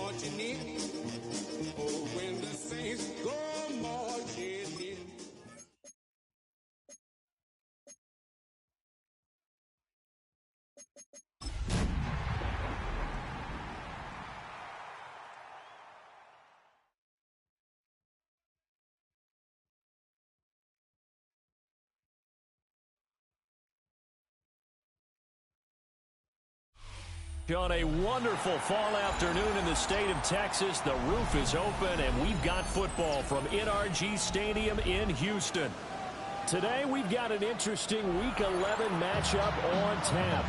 marching in. Oh, when the saints go marching in. On a wonderful fall afternoon in the state of Texas, the roof is open and we've got football from NRG Stadium in Houston. Today we've got an interesting Week 11 matchup on tap,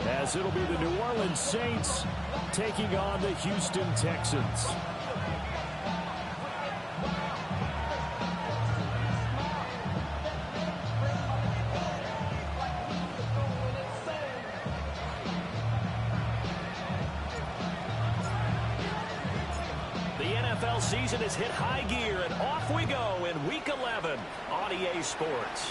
as it'll be the New Orleans Saints taking on the Houston Texans. NFL season has hit high gear, and off we go in Week 11 on EA Sports.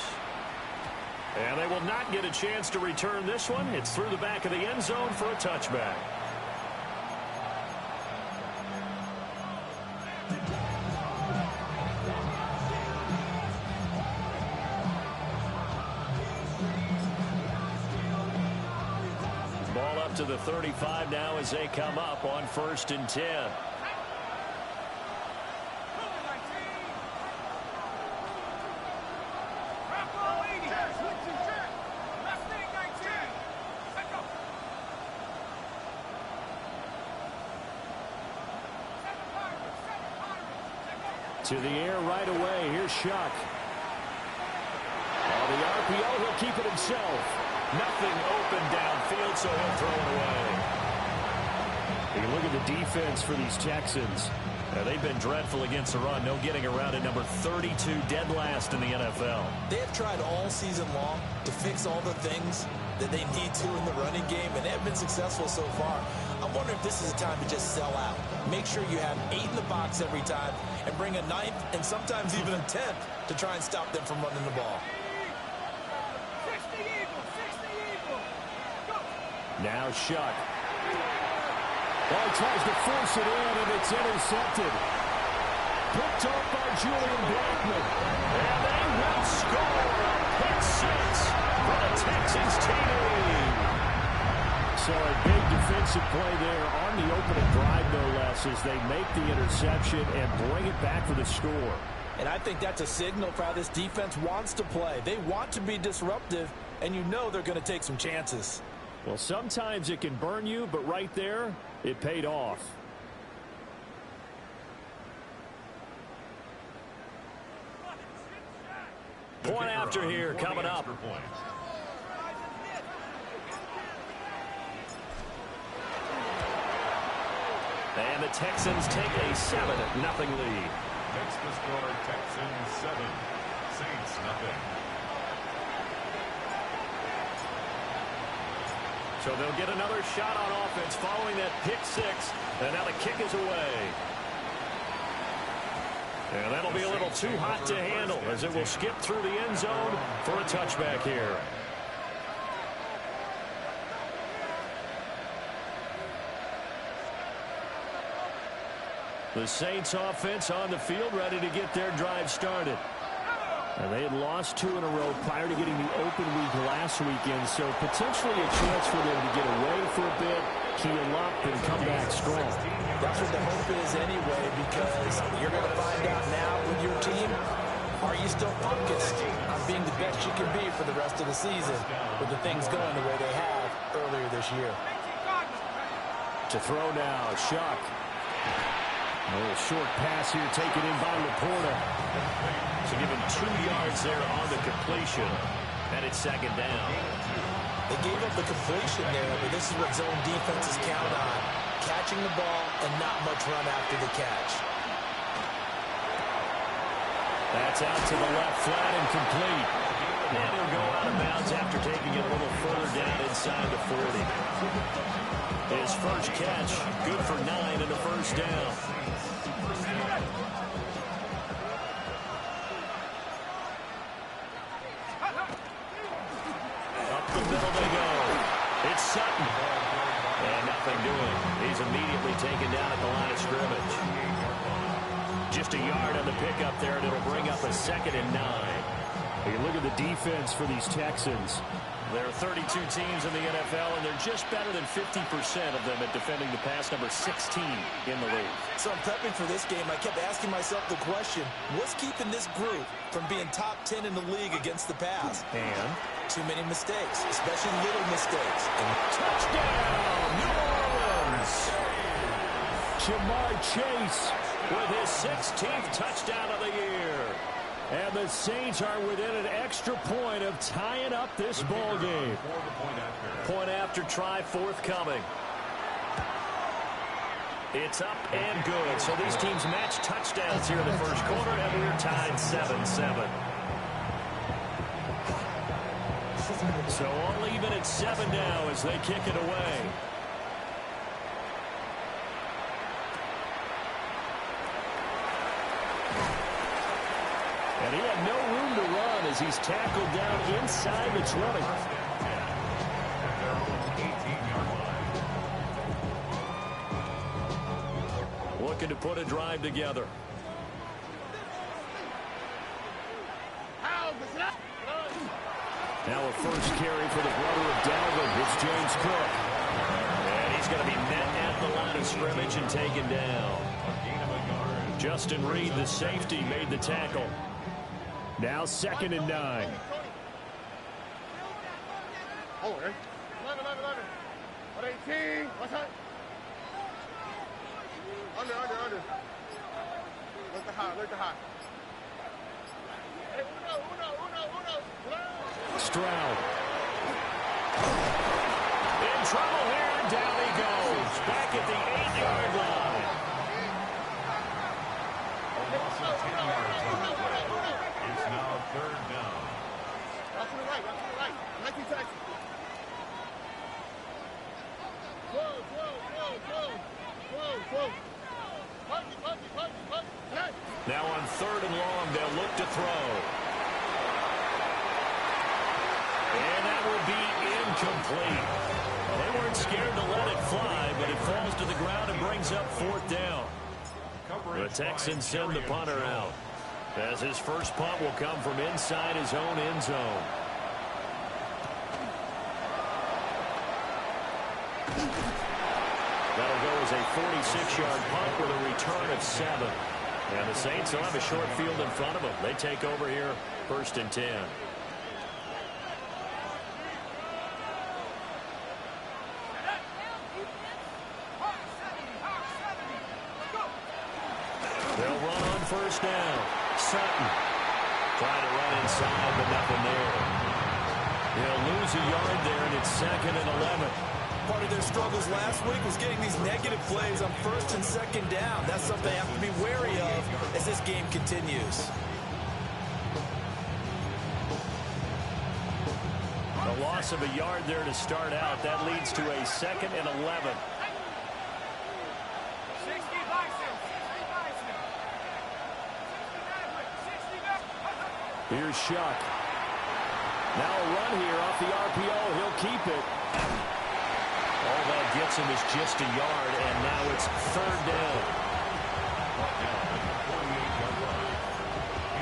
And they will not get a chance to return this one. It's through the back of the end zone for a touchback. Ball up to the 35 now as they come up on 1st and 10. To the air right away. Here's Shuck. Oh, the RPO, he'll keep it himself. Nothing open downfield, so he'll throw it away. You can look at the defense for these Texans. They've been dreadful against the run. No getting around at number 32, dead last in the NFL. They have tried all season long to fix all the things that they need to in the running game, and they have been successful so far. I'm wondering if this is a time to just sell out. Make sure you have 8 in the box every time and bring a 9th and sometimes even a 10th to try and stop them from running the ball. Now Shuck. Ball tries to force it in, and it's intercepted. Picked up by Julian Blackman. And they will score a pick 6 for the Texans team. So a big defensive play there on the opening drive, no less, as they make the interception and bring it back for the score. And I think that's a signal for how this defense wants to play. They want to be disruptive, and you know they're going to take some chances. Well, sometimes it can burn you, but right there, it paid off. Point after here coming up. And the Texans take a 7-0 lead. Next to score, Texans 7, Saints nothing. So they'll get another shot on offense following that pick 6. And now the kick is away. And that'll be a little too hot to handle as it will skip through the end zone for a touchback here. The Saints offense on the field ready to get their drive started. And they had lost 2 in a row prior to getting the open week last weekend, so potentially a chance for them to get away for a bit, keel up, and come back strong. That's what the hope is anyway, because you're going to find out now with your team, are you still focused on being the best you can be for the rest of the season with the things going the way they have earlier this year. To throw now, Shuck. A little short pass here taken in by Laporta. So give him 2 yards there on the completion. And it's 2nd down. They gave up the completion there, but this is what zone defenses count on. Catching the ball and not much run after the catch. That's out to the left, flat and complete. And he'll go out of bounds after taking it a little further down inside the 40. His first catch, good for 9 and a first down. Up the middle they go. It's Sutton. And nothing doing. He's immediately taken down at the line of scrimmage. Just a yard on the pickup there, and it'll bring up a 2nd and 9. You look at the defense for these Texans. There are 32 teams in the NFL, and they're just better than 50% of them at defending the pass, number 16 in the league. So I'm prepping for this game. I kept asking myself the question, what's keeping this group from being top 10 in the league against the pass? And too many mistakes, especially little mistakes. touchdown, New Orleans! Jamar Chase With his 16th touchdown of the year. And the Saints are within an extra point of tying up this ball game. Point after try forthcoming. It's up and good. So these teams match touchdowns here in the first quarter, and we're tied 7-7. So all even at 7 now as they kick it away. And he had no room to run as he's tackled down inside the 20. Looking to put a drive together. Now a first carry for the brother of Dalvin. It's James Cook. And he's going to be met at the line of scrimmage and taken down. Justin Reed, the safety, made the tackle. Now 2nd and 9. Oh, 11. 118. What's that? Under. Look the high. Hey, uno. Stroud. In trouble here. Down he goes. Back at the 8-yard line. It's now 3rd down. Watch to the right. 19 tackles. Whoa. Punch. Now on 3rd and long, they'll look to throw. And that will be incomplete. Well, they weren't scared to let it fly, but it falls to the ground and brings up 4th down. The Texans send the punter out, as his first punt will come from inside his own end zone. That'll go as a 46-yard punt with a return of 7. And the Saints will have a short field in front of them. They take over here, 1st and 10. They'll run on 1st down. Sutton trying to run inside, but nothing there. They'll lose a yard there, and it's 2nd and 11. Part of their struggles last week was getting these negative plays on 1st and 2nd down. That's something they have to be wary of as this game continues. A loss of a yard there to start out. That leads to a 2nd and 11. Here's Shuck. Now a run here off the RPO. He'll keep it. All that gets him is just a yard, and now it's 3rd down.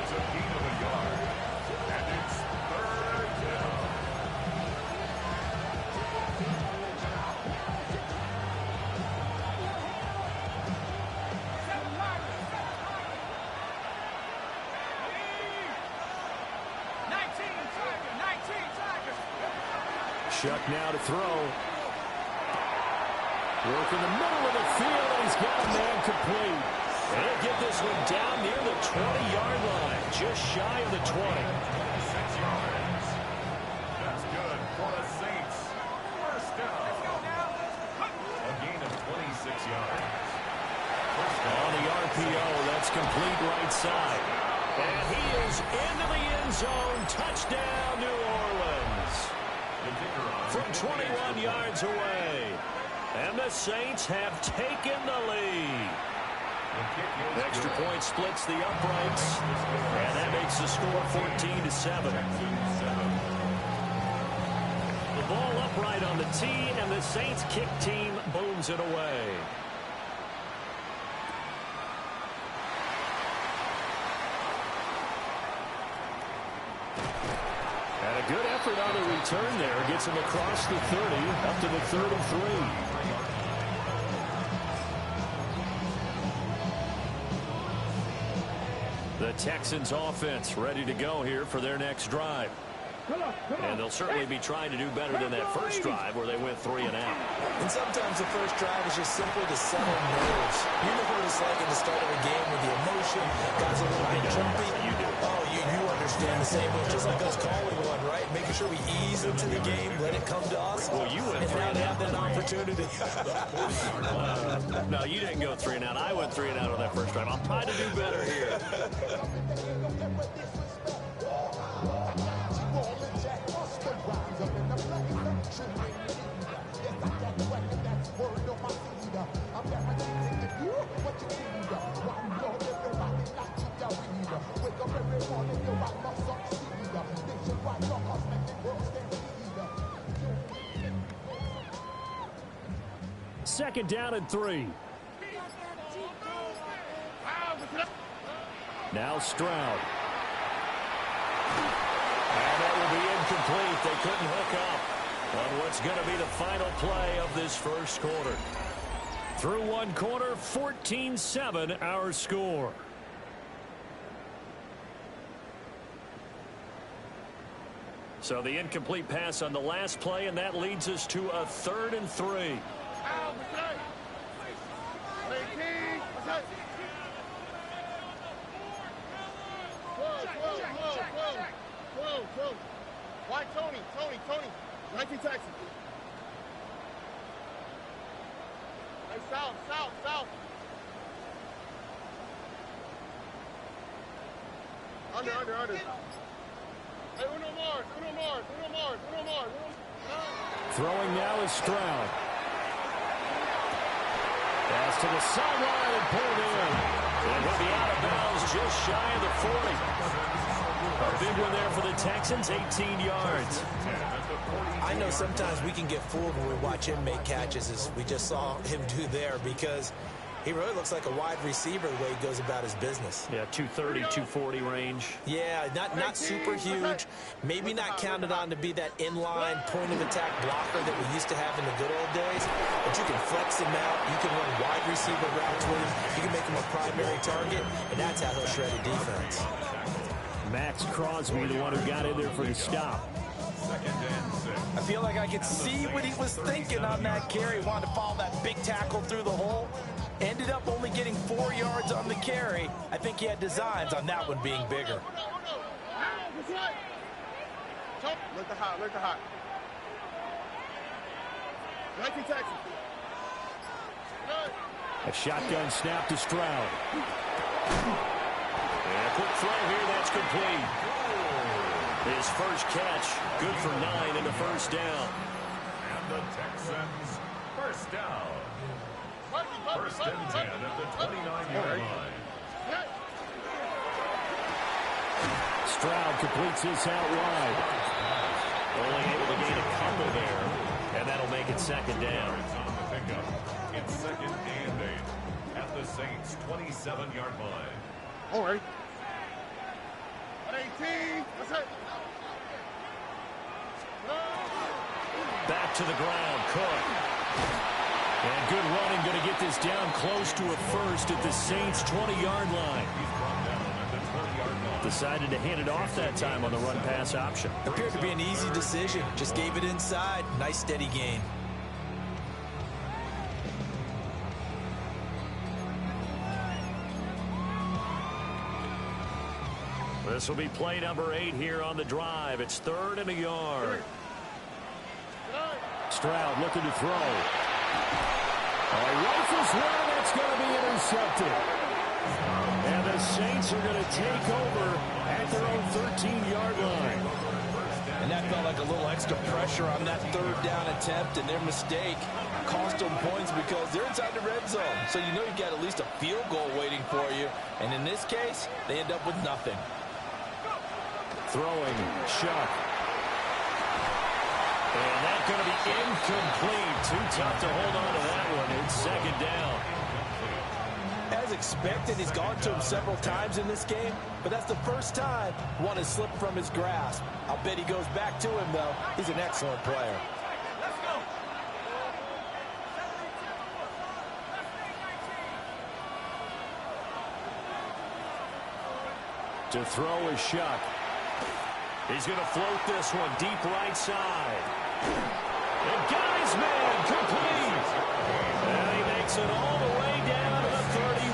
It's a gain of a yard, and it's 3rd down. Shuck now to throw. Work in the middle of the field, and he's got a man complete. And he'll get this one down near the 20-yard line, just shy of the 20. 6 yards. That's good for the Saints. 1st down. A gain of 26 yards. On the RPO, that's complete right side. And he is into the end zone. Touchdown, New Orleans. From 21 yards away. And the Saints have taken the lead. Extra point splits the uprights. And that makes the score 14-7. The ball up upright on the tee, and the Saints kick team booms it away. And a good effort on the return there. Gets him across the 30, up to the 33. The Texans offense ready to go here for their next drive. And they'll certainly be trying to do better than that first drive where they went 3 and out. And sometimes the first drive is just simply to settle nerves. You know what it's like at the start of a game with the emotion. Guys are a little bit jumpy. You do. Oh, you understand the same way. Just like us calling one, right? Making sure we ease into the game, let it come to us. Well, you went 3 and out. Have that opportunity. No, you didn't go 3 and out. I went 3 and out on that first drive. I'll try to do better here. Second down and 3. Now Stroud. And that will be incomplete. They couldn't hook up on what's going to be the final play of this first quarter. Through one quarter, 14-7 our score. So the incomplete pass on the last play, and that leads us to a 3rd and 3. Why Tony? 19 Texas. Hey, south. Under. Hey, uno more. Throwing now is Stroud. Pass to the sideline and pulled in. And he'll be out of bounds just shy of the 40. A big one there for the Texans, 18 yards. I know sometimes we can get fooled when we watch him make catches, as we just saw him do there, because he really looks like a wide receiver the way he goes about his business. Yeah, 230, 240 range. Yeah, not super huge. Maybe not counted on to be that inline point-of-attack blocker that we used to have in the good old days. But you can flex him out. You can run wide receiver routes with him. You can make him a primary target, and that's how he'll shred a defense. Max Crosby, the one who got in there for the stop. I feel like I could see what he was thinking on that carry. Wanted to follow that big tackle through the hole. Ended up only getting 4 yards on the carry. I think he had designs on that one being bigger. Look the hot. 19 Texas. A shotgun snap to Stroud. And a quick throw here, that's complete. His first catch, good for 9 and a first down. And the Texans, first down. First and 10 at the 29-yard line. Stroud completes this out wide. Only able to gain a couple there, and that'll make it second down. On the pickup, it's 2nd and 8 at the Saints' 27-yard line. All right. 18. Back to the ground, Cook. And good running, going to get this down close to a first at the Saints' 20-yard line. He's brought down at the 20-yard line. Decided to hand it off that time on the run-pass option. Appeared to be an easy decision. Just gave it inside. Nice steady gain. This will be play number 8 here on the drive. It's 3rd and a yard. Stroud looking to throw. Rifles one, that's going to be intercepted. And the Saints are going to take over at their own 13-yard line. And that felt like a little extra pressure on that 3rd down attempt, and their mistake cost them points because they're inside the red zone. So you know you've got at least a field goal waiting for you. And in this case, they end up with nothing. Throwing, Shuck. And that's going to be incomplete. Too tough to hold on to that one. It's second down. As expected, he's gone to him several times in this game, but that's the first time one has slipped from his grasp. I'll bet he goes back to him, though. He's an excellent player. To throw is Shuck. He's going to float this one deep right side. And got his man complete. And he makes it all the way down to the 31.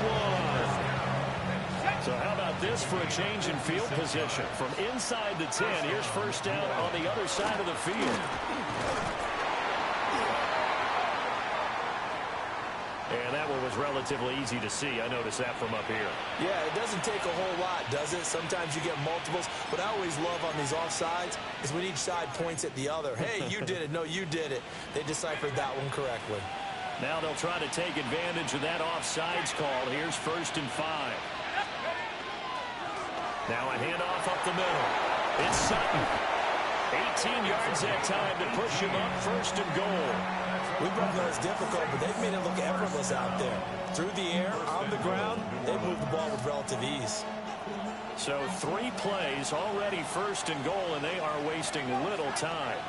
So how about this for a change in field position? From inside the 10, here's first down on the other side of the field. And that one was relatively easy to see. I noticed that from up here. Yeah, it doesn't take a whole lot, does it? Sometimes you get multiples. What I always love on these offsides is when each side points at the other. Hey, you did it. No, you did it. They deciphered that one correctly. Now they'll try to take advantage of that offsides call. Here's 1st and 5. Now a handoff up the middle. It's Sutton. 18 yards that time to push him up 1st and goal. We both know it's difficult, but they've made it look effortless out there. Through the air, on the ground, they've moved the ball with relative ease. So 3 plays, already 1st and goal, and they are wasting little time.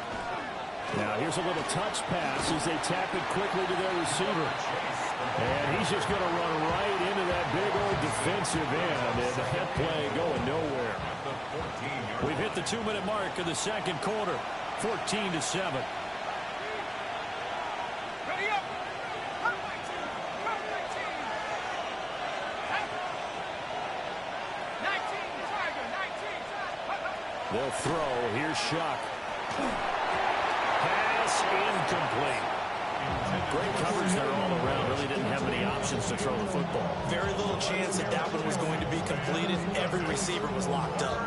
Now here's a little touch pass as they tap it quickly to their receiver. And he's just going to run right into that big old defensive end, and that play going nowhere. We've hit the 2-minute mark of the second quarter, 14-7. They'll throw. Here's Shuck. Pass incomplete. Great coverage there all around. Really didn't have many options to throw the football. Very little chance that that one was going to be completed. Every receiver was locked up.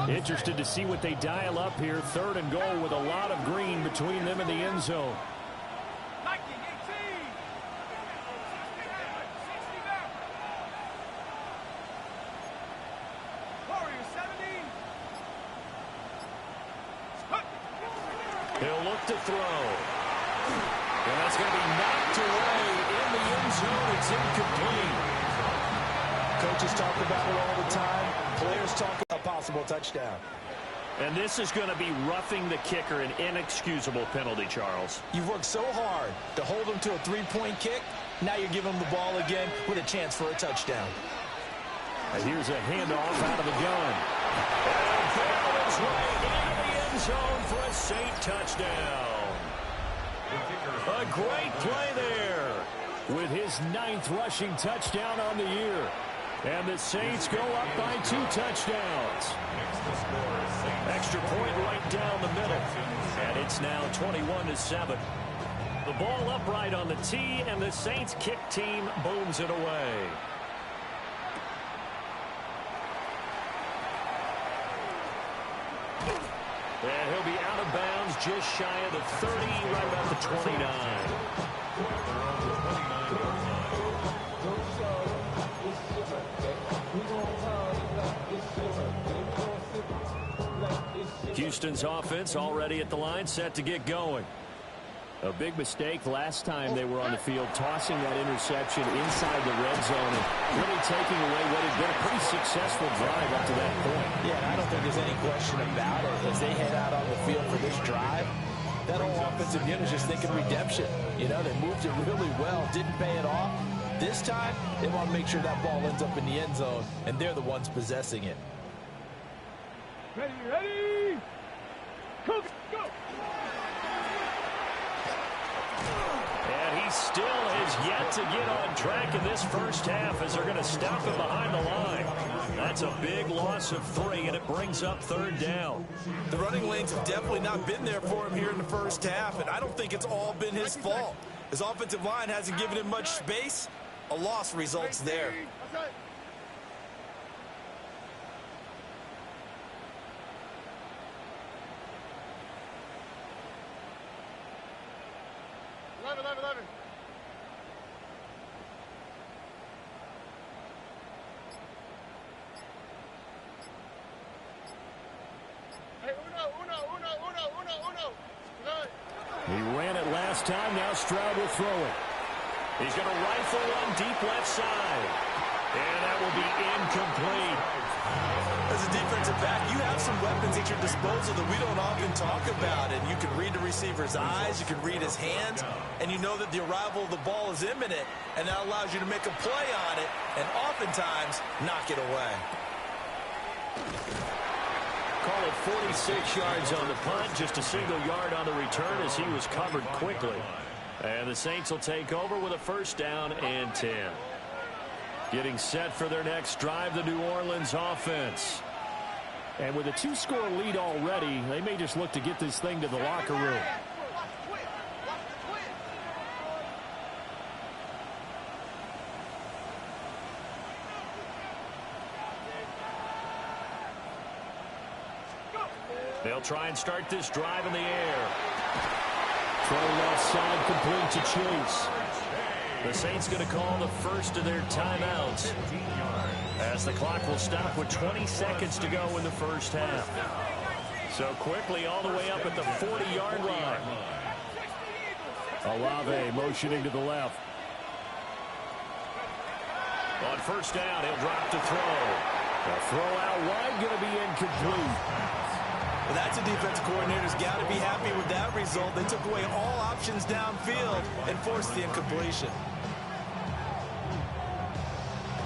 Interested to see what they dial up here. 3rd and goal with a lot of green between them and the end zone. He'll look to throw. And that's going to be knocked away in the end zone. It's incomplete. Coaches talk about it all the time. Players talk about a possible touchdown. And this is going to be roughing the kicker, an inexcusable penalty, Charles. You've worked so hard to hold him to a 3-point kick. Now you're giving him the ball again with a chance for a touchdown. And here's a handoff out of the gun. And found its way into the end zone for a Saint touchdown. A great play there with his 9th rushing touchdown on the year. And the Saints go up by 2 touchdowns. Extra point right down the middle. And it's now 21-7. The ball upright on the tee, and the Saints kick team booms it away. And he'll be out of bounds just shy of the 30, right about the 29. Houston's offense already at the line, set to get going. A big mistake last time they were on the field, tossing that interception inside the red zone and really taking away what had been a pretty successful drive up to that point. Yeah, I don't think there's any question about it. As they head out on the field for this drive, that whole offensive unit is just thinking redemption. You know, they moved it really well, didn't pay it off. This time, they want to make sure that ball ends up in the end zone, and they're the ones possessing it. Ready? Go! And he still has yet to get on track in this first half as they're going to stop him behind the line. That's a big loss of 3, and it brings up 3rd down. The running lanes have definitely not been there for him here in the first half, and I don't think it's all been his fault. His offensive line hasn't given him much space. A loss results there. Okay. 11. He ran it last time. Now Stroud will throw it. He's going to rifle one deep left side. And that will be incomplete. As a defensive back, you have some weapons at your disposal that we don't often talk about. And you can read the receiver's eyes, you can read his hands, and you know that the arrival of the ball is imminent, and that allows you to make a play on it and oftentimes knock it away. Call it 46 yards on the punt, just a single yard on the return as he was covered quickly. And the Saints will take over with a first down and 10. Getting set for their next drive, the New Orleans offense. And with a 2-score lead already, they may just look to get this thing to the locker room. They'll try and start this drive in the air. Throw left side, complete to Chase. The Saints going to call the first of their timeouts as the clock will stop with 20 seconds to go in the first half. So quickly all the way up at the 40-yard line. Olave motioning to the left. On first down, he'll drop to throw. The throw out wide going to be incomplete. Well, that's a defense coordinator's got to be happy with that result. They took away all options downfield and forced the incompletion.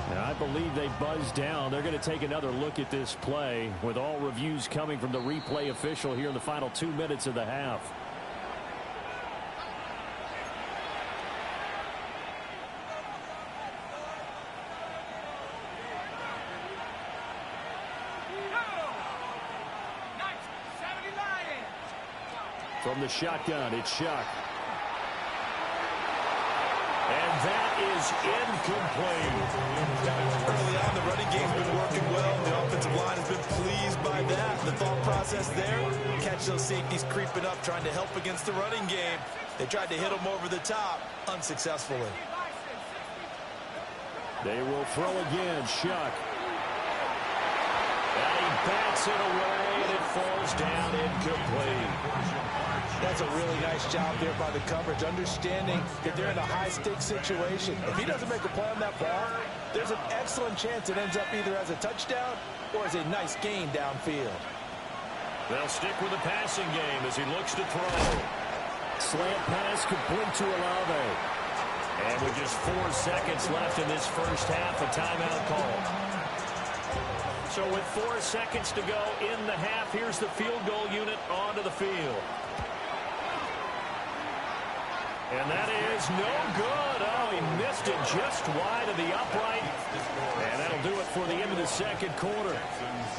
Now, I believe they buzzed down. They're going to take another look at this play with all reviews coming from the replay official here in the final 2 minutes of the half. From the shotgun, it's Shuck. And that is incomplete. Early on, the running game's been working well. The offensive line has been pleased by that. The thought process there, catch those safeties creeping up, trying to help against the running game. They tried to hit them over the top, unsuccessfully. They will throw again, Shuck. And he bats it away, and it falls down incomplete. That's a really nice job there by the coverage, understanding that they're in a high-stakes situation. If he doesn't make a play on that ball, there's an excellent chance it ends up either as a touchdown or as a nice gain downfield. They'll stick with the passing game as he looks to throw. Slant pass complete to Olave. And with just 4 seconds left in this first half, a timeout call. So with 4 seconds to go in the half, here's the field goal unit onto the field. And that is no good. Oh, he missed it just wide of the upright. And that'll do it for the end of the second quarter.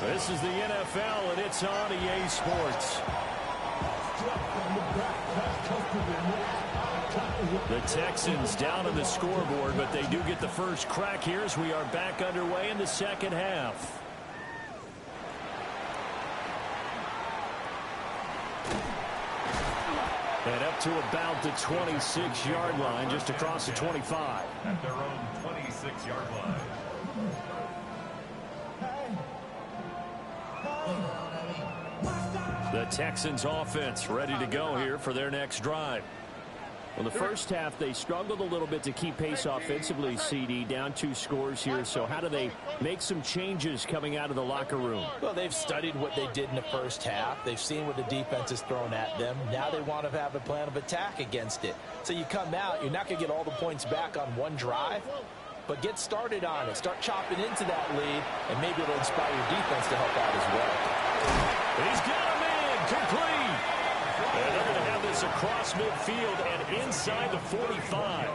This is the NFL, and it's on EA Sports. The Texans down on the scoreboard, but they do get the first crack here as we are back underway in the second half. And up to about the 26-yard line, just across the 25. At their own 26-yard line. The Texans offense ready to go here for their next drive. Well, the first half, they struggled a little bit to keep pace offensively, CD, down 2 scores here. So how do they make some changes coming out of the locker room? Well, they've studied what they did in the first half. They've seen what the defense has thrown at them. Now they want to have a plan of attack against it. So you come out, you're not going to get all the points back on one drive, but get started on it. Start chopping into that lead, and maybe it'll inspire your defense to help out as well. He's got a man complete. And they're going to have this across midfield and inside the 45.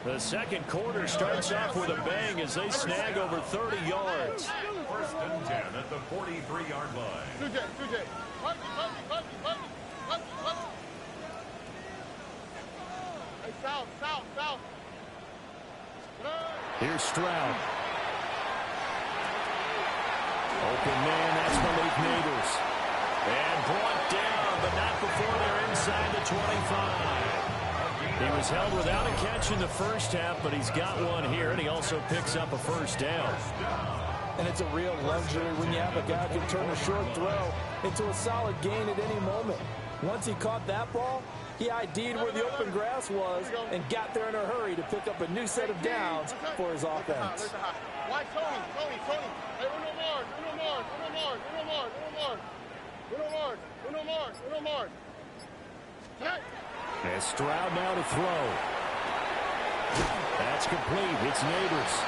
The second quarter starts off with a bang as they snag over 30 yards. First and 10 at the 43-yard line. Here's Stroud. Open man, that's Malik Neighbors. And brought down, but not before they're inside the 25. He was held without a catch in the first half, but he's got one here, and he also picks up a first down. And it's a real luxury when you have a guy who can turn a short throw into a solid gain at any moment. Once he caught that ball, he ID'd where the open grass was and got there in a hurry to pick up a new set of downs for his offense. Watch Tony. Hey, Uno Mars. And Stroud now to throw. That's complete. It's Neighbors.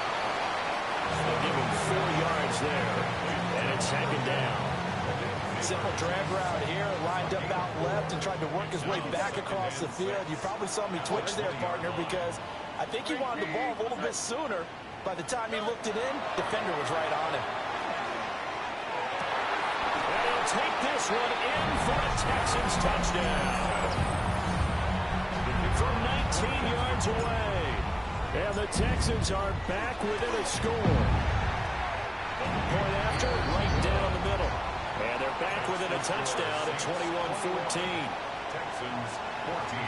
They'll give him 4 yards there. And it's second down. Simple drag route here, lined up out left and tried to work his way back across the field. You probably saw me twitch there, partner, because I think he wanted the ball a little bit sooner. By the time he looked it in, defender was right on him. And he'll take this one in for a Texans touchdown. From 19 yards away. And the Texans are back within a score. Point after, right down the middle. And they're back within a touchdown at 21-14. Texans 14.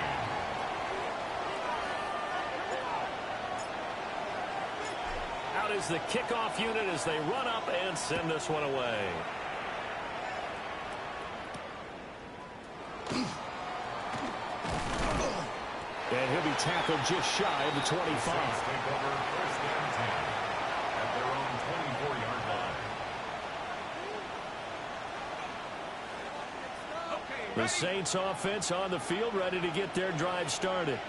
Out is the kickoff unit as they run up and send this one away. And he'll be tackled just shy of the 25. Take over first and 10 at their own 24-yard line. The Saints offense on the field, ready to get their drive started.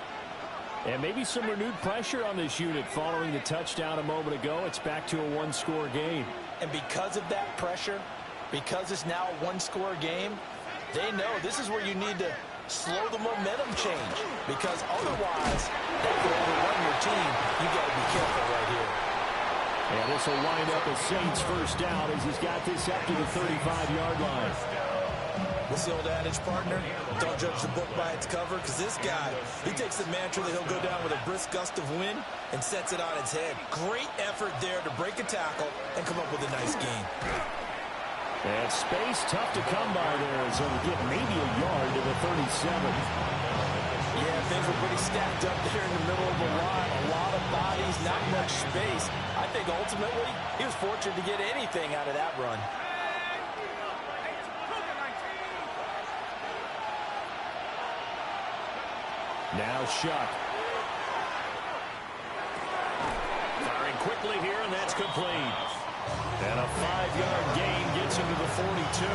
And maybe some renewed pressure on this unit following the touchdown a moment ago. It's back to a one-score game. And because of that pressure, because it's now a one-score game, they know this is where you need to slow the momentum change. Because otherwise, that could overrun your team. You got to be careful right here. And this will wind up a Saints first down as he's got this up to the 35-yard line. What's the old adage, partner? Don't judge the book by its cover, because this guy, he takes the mantra that he'll go down with a brisk gust of wind and sets it on its head. Great effort there to break a tackle and come up with a nice gain. And space tough to come by there as he'll get maybe a yard to the 37. Yeah, things were pretty stacked up there in the middle of the line. A lot of bodies, not much space. I think ultimately he was fortunate to get anything out of that run. Now Shuck. Firing quickly here, and that's complete. And a 5-yard gain gets him to the 42.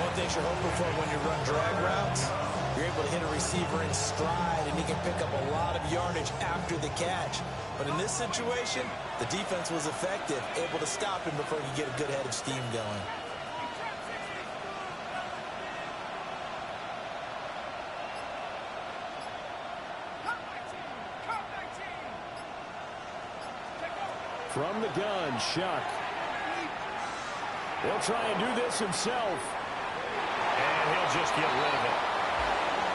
One thing you're hoping for when you run drag routes, you're able to hit a receiver in stride, and he can pick up a lot of yardage after the catch. But in this situation, the defense was effective, able to stop him before he could get a good head of steam going. From the gun, Shuck. He'll try and do this himself. And he'll just get rid of it.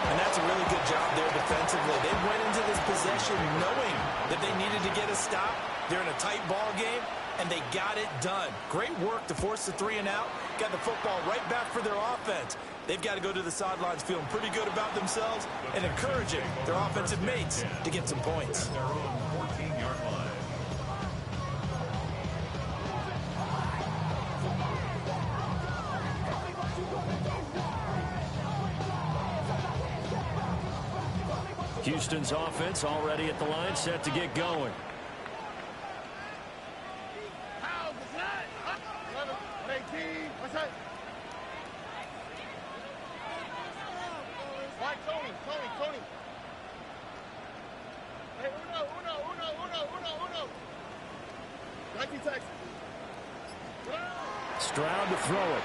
And that's a really good job there defensively. They went into this possession knowing that they needed to get a stop. They're in a tight ball game, and they got it done. Great work to force the 3 and out. Got the football right back for their offense. They've got to go to the sidelines feeling pretty good about themselves and encouraging their offensive mates to get some points. Their own 14-yard line. Houston's offense already at the line, set to get going. Tony. Hey, Uno. 19 seconds. Stroud to throw it.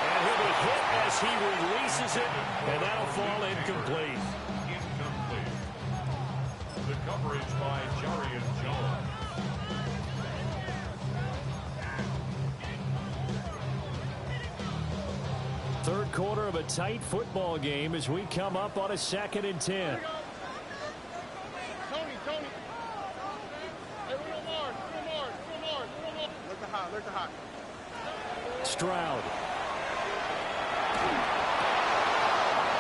And he'll be hit as he releases it, and that'll fall incomplete. The coverage by Jarian Jones. Third quarter of a tight football game as we come up on a 2nd and 10. Tony. Hey, Uno Mars. Look to hot. Stroud.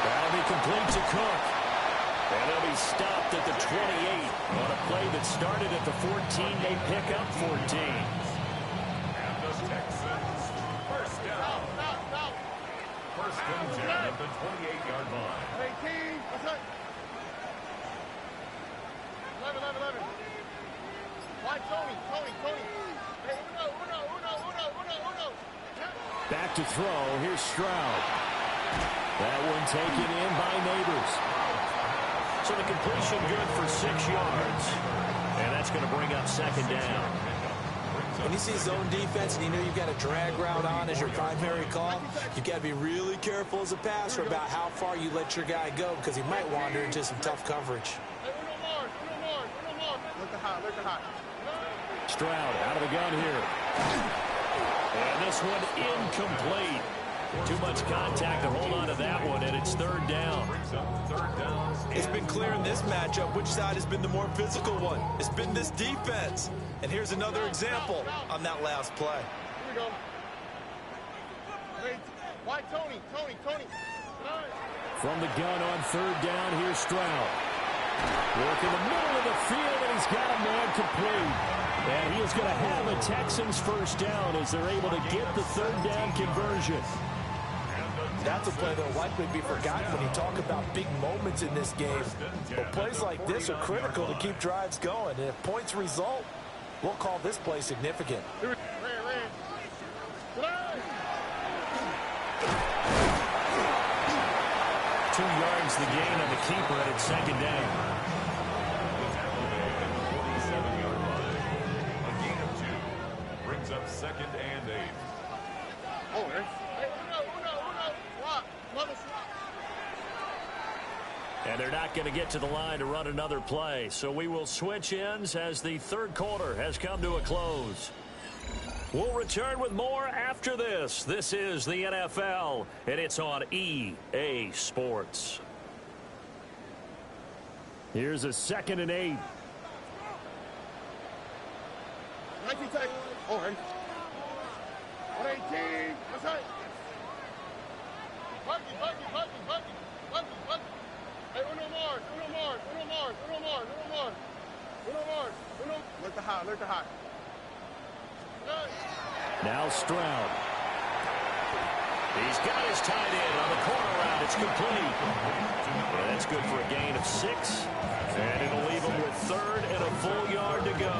That'll be complete to Cook. And they'll be stopped at the 28 on a play that started at the 14. They pick up 14. And the Texans, first down. First and 10 at the 28-yard line. 18. What's up? 11. Why Tony? Hey, uno. Back to throw. Here's Stroud. That one taken in by Neighbors. So the completion good for 6 yards. And that's going to bring up second down. When you see zone defense and you know you've got a drag route on as your primary call, you've got to be really careful as a passer about how far you let your guy go because he might wander into some tough coverage. Hey, uno more. Look at hot. Stroud out of the gun here. And this one incomplete. Too much contact to hold on to that one, and it's third down. It's been clear in this matchup which side has been the more physical one. It's been this defense. And here's another example on that last play. Here we go. Hey, why Tony? From the gun on third down, here's Stroud. Work in the middle of the field, and he's got a man complete. And he is going to have a Texans first down as they're able to get the third down conversion. That's a play that will likely be forgotten when you talk about big moments in this game. But plays like this are critical to keep drives going. And if points result, we'll call this play significant. 2 yards the gain on the keeper, and it's second down. Up second and 8. Oh, hey, uno. And they're not going to get to the line to run another play. So we will switch ends as the third quarter has come to a close. We'll return with more after this. This is the NFL, and it's on EA Sports. Here's a 2nd and 8. 19 seconds. Oh, hey. 118. What's up? Buggy. Hey, uno more. Look the hot. Now Stroud. He's got his tight end on the corner route. It's complete. And that's good for a gain of 6. And it'll leave him with third and a full yard to go.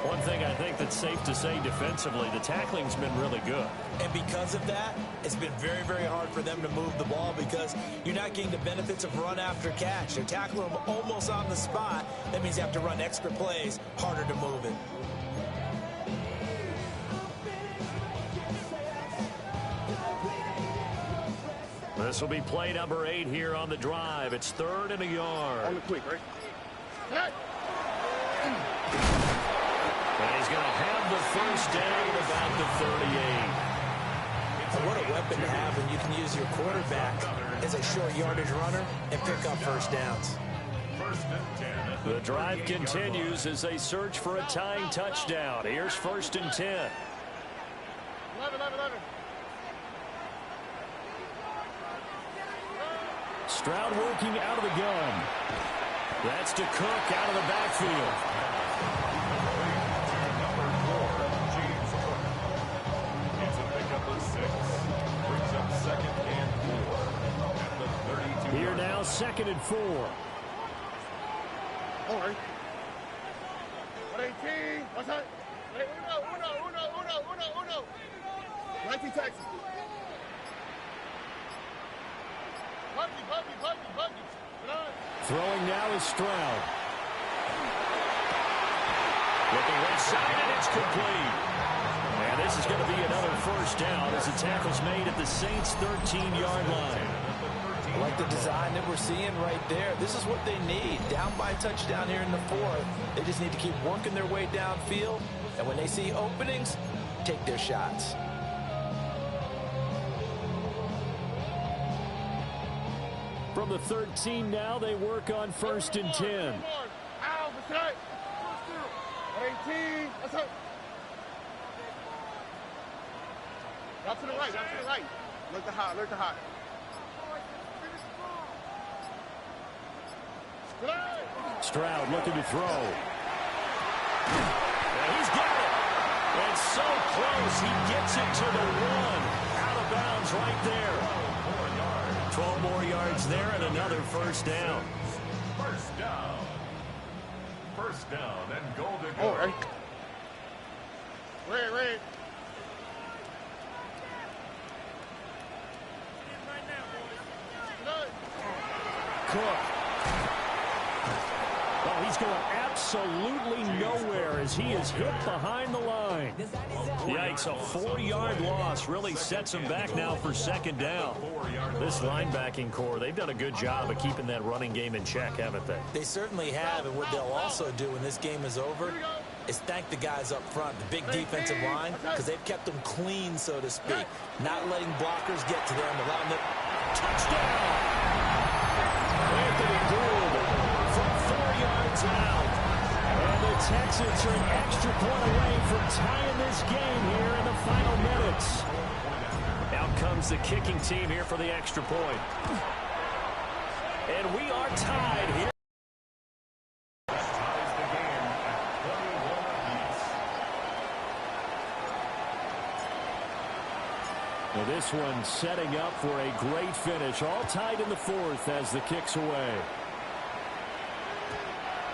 One thing I think that's safe to say defensively, the tackling's been really good. And because of that, it's been very, very hard for them to move the ball because you're not getting the benefits of run after catch. They're tackling them almost on the spot. That means you have to run extra plays, harder to move it. This will be play number 8 here on the drive. It's third and a yard. On the quick, right? And he's going to have the first down about the 38. And what a weapon to have when you can use your quarterback as a short yardage runner and pick up first downs. The drive continues as they search for a tying touchdown. Here's 1st and 10. 11. Stroud working out of the gun. That's to Cook out of the backfield. Here now, 2nd and 4. All right. 118. What's that? Hey, uno. 19 Texans. Buggy. Throwing now is Stroud. Looking left side, and it's complete. And this is going to be another first down as the tackle's made at the Saints' 13-yard line. I like the design that we're seeing right there. This is what they need. Down by a touchdown here in the 4th. They just need to keep working their way downfield. And when they see openings, take their shots. From the 13 now, they work on 1st and 10. Ow, what's that? 18. What's up? Out to the right. Look the hot. Stroud looking to throw. And he's got it. And so close. He gets it to the 1. Out of bounds right there. 12 more yards there and another first down. First down. First down and goal to go. Oh, hey. Red. Cook. Oh, he's going absolutely nowhere as he is hit behind the line. Yikes, a 4-yard loss really sets him back now for second down. This linebacking core, they've done a good job of keeping that running game in check, haven't they? They certainly have, and what they'll also do when this game is over is thank the guys up front, the big defensive line, because they've kept them clean, so to speak, not letting blockers get to them, allowing them. Touchdown! Anthony Gould from 4 yards out. And the Texans are an extra point away from tying this game here in the final minutes. Out comes the kicking team here for the extra point. And we are tied here. Well, this one setting up for a great finish. All tied in the 4th as the kick's away.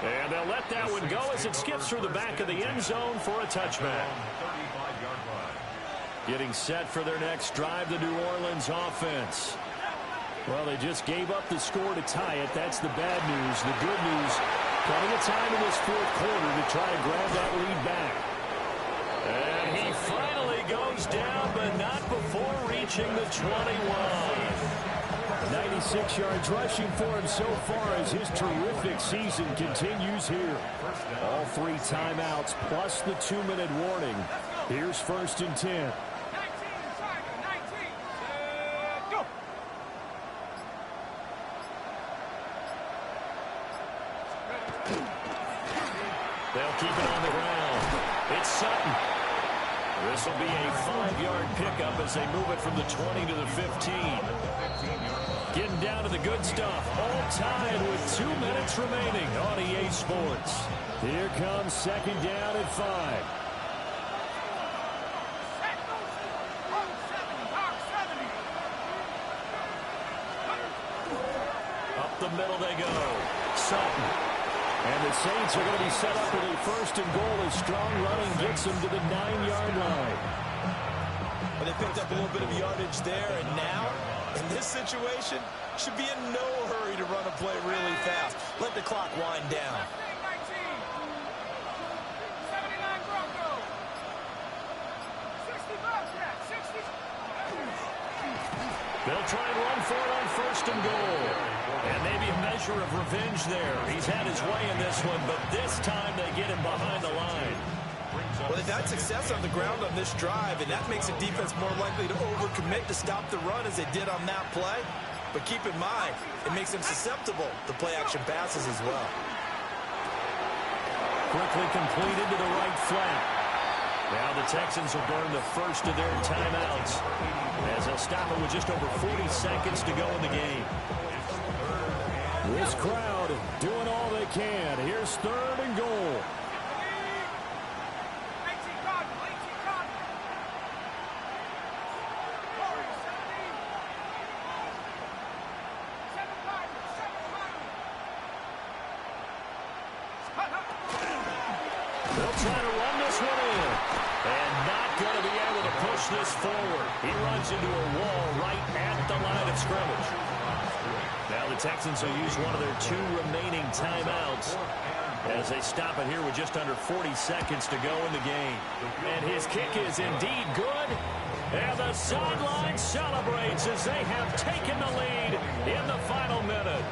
And they'll let that one go as it skips through the back of the end zone for a touchback. Getting set for their next drive, the New Orleans offense. Well, they just gave up the score to tie it. That's the bad news. The good news, plenty of time in this 4th quarter to try to grab that lead back. And he finally goes down, but not before reaching the 21. 96 yards rushing for him so far as his terrific season continues here. All 3 timeouts plus the 2-minute warning. Here's 1st and 10. They'll keep it on the ground. It's Sutton. This will be a 5-yard pickup as they move it from the 20 to the 15. Getting down to the good stuff. All tied with 2 minutes remaining on EA Sports. Here comes 2nd down at 5. Up the middle they go. Sutton. And the Saints are going to be set up with a 1st and goal as strong running gets them to the 9-yard line. Well, they picked up a little bit of yardage there, and now, in this situation, should be in no hurry to run a play really fast. Let the clock wind down. They'll try and run for it on 1st and goal. And maybe a measure of revenge there. He's had his way in this one, but this time they get him behind the line. Well, they've had success on the ground on this drive, and that makes the defense more likely to overcommit to stop the run as they did on that play. But keep in mind, it makes them susceptible to play-action passes as well. Quickly completed to the right flat. Now the Texans will burn the first of their timeouts as they'll stop it with just over 40 seconds to go in the game. This crowd doing all they can. Here's 3rd and goal. They'll try to run this one in. And not going to be able to push this forward. He runs into a wall right at the line of scrimmage. Now the Texans will use one of their 2 remaining timeouts as they stop it here with just under 40 seconds to go in the game. And his kick is indeed good. And the sideline celebrates as they have taken the lead in the final minute.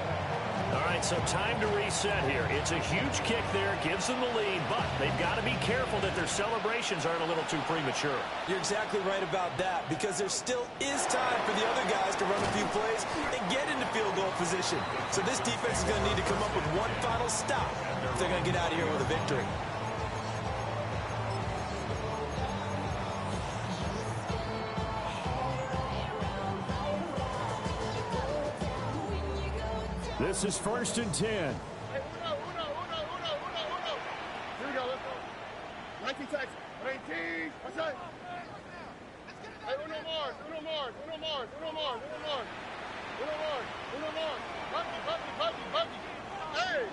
All right, so time to reset here. It's a huge kick there, gives them the lead, but they've got to be careful that their celebrations aren't a little too premature. You're exactly right about that, because there still is time for the other guys to run a few plays and get into field goal position. So this defense is going to need to come up with one final stop if they're going to get out of here with a victory. This is 1st and 10. text. 19. What's that? Hey, uno more. Buggy. Hey.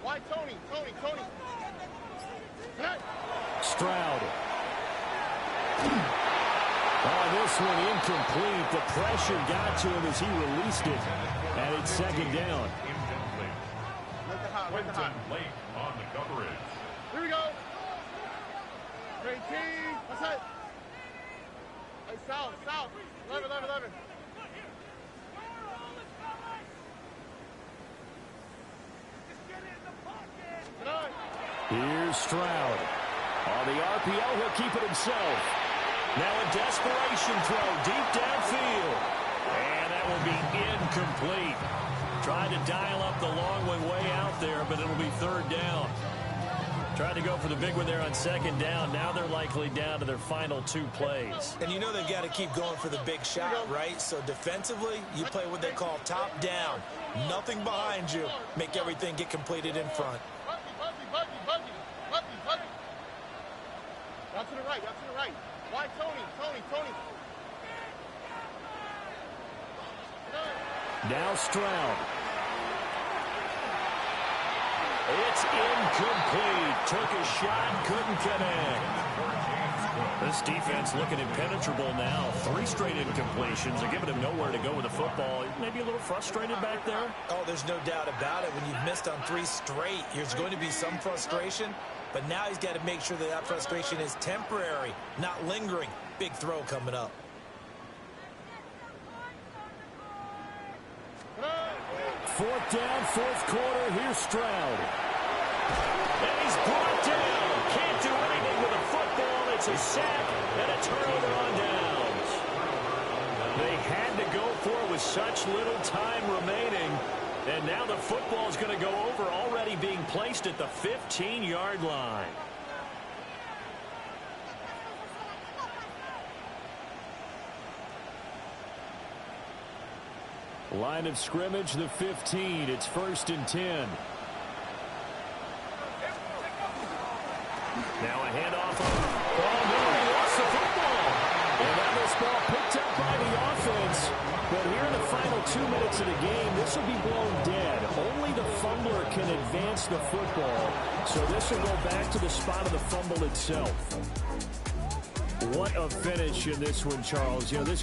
Why Tony? Hey. Stroud. Oh, this one incomplete. The pressure got to him as he released it. And it's second down. Clinton late on the coverage. Here we go. 18. What's that? Hey, south. 11. Here's Stroud. On the RPO, he'll keep it himself. Now a desperation throw deep downfield. And that will be incomplete. Tried to dial up the long one way out there, but it'll be third down. Tried to go for the big one there on second down. Now they're likely down to their final 2 plays. And you know they've got to keep going for the big shot, right? So defensively, you play what they call top down. Nothing behind you. Make everything get completed in front. Buggy. Out to the right. Why Tony? Now Stroud. It's incomplete. Took a shot, couldn't connect. This defense looking impenetrable now. 3 straight incompletions. They're giving him nowhere to go with the football. Maybe a little frustrated back there. Oh, there's no doubt about it. When you've missed on 3 straight, there's going to be some frustration. But now he's got to make sure that frustration is temporary, not lingering. Big throw coming up. Fourth down, fourth quarter. Here's Stroud. And he's brought down. Can't do anything with a football. It's a sack and a turnover on downs. They had to go for it with such little time remaining. And now the football is going to go over, already being placed at the 15-yard line. Line of scrimmage, the 15. It's 1st and 10. Now a handoff. Oh, no, he lost the football. And now this ball picked up by the offense. But here in the final 2 minutes of the game, this will be blown dead. Only the fumbler can advance the football. So this will go back to the spot of the fumble itself. What a finish in this one, Charles. You know, this